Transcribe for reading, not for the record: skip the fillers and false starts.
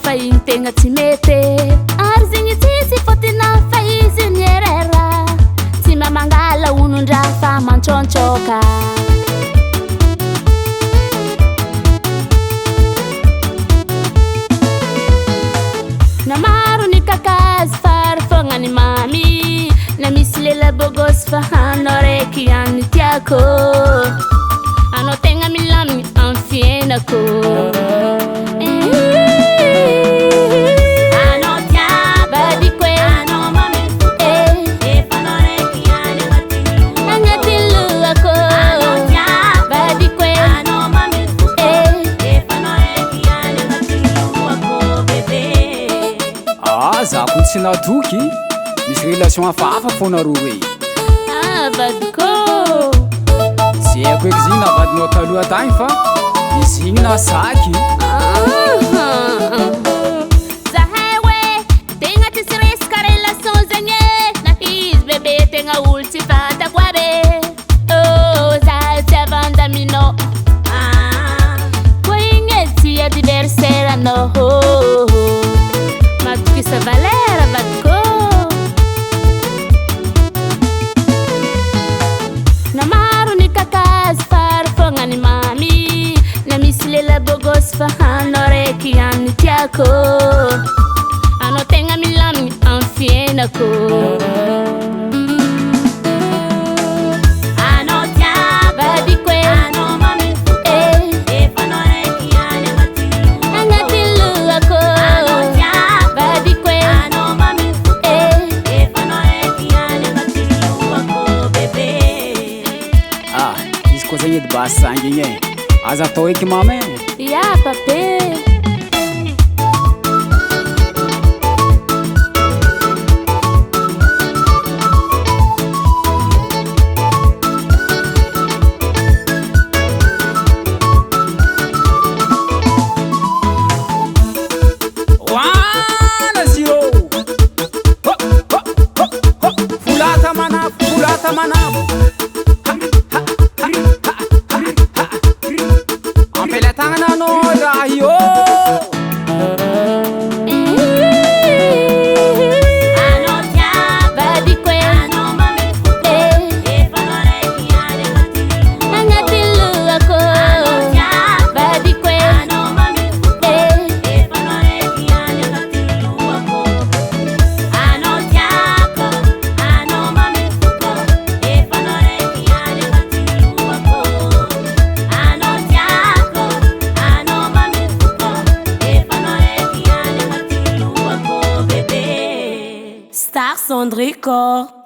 fa igny tegna tsy mety ary zegny tsisy fôtina fa izy mierera tsy mamangala onondra fa mantsôntsôka na maro ny kakazo fary fognany mamy na misy lela bogosy fa hanao raiky ihany tiako anao tegna milamigny amy fiainako za ko tsy nadoky misy relation hafahafa fôna ro hoe vadiko tsy haiko eky zigny navadinao taloha tagny fa izy igny nasaky zahay hoe tegna tsisy resaka relation zegny na izy bebe tegna olo tsy fantako are zahay tsy avandaminao ko igny e tsy anniversaire anao Matokisa valera vadiko na maro ny kakazo fary fognany mamy na misy lela bogosy fa hanao raiky ihany tiako anao tegna milamigny amy fiainako koa zegny edy basy sangy igny e aza atao eky mama e ya pape wana zio fulata manafo Tanganano rayo Star Sandrico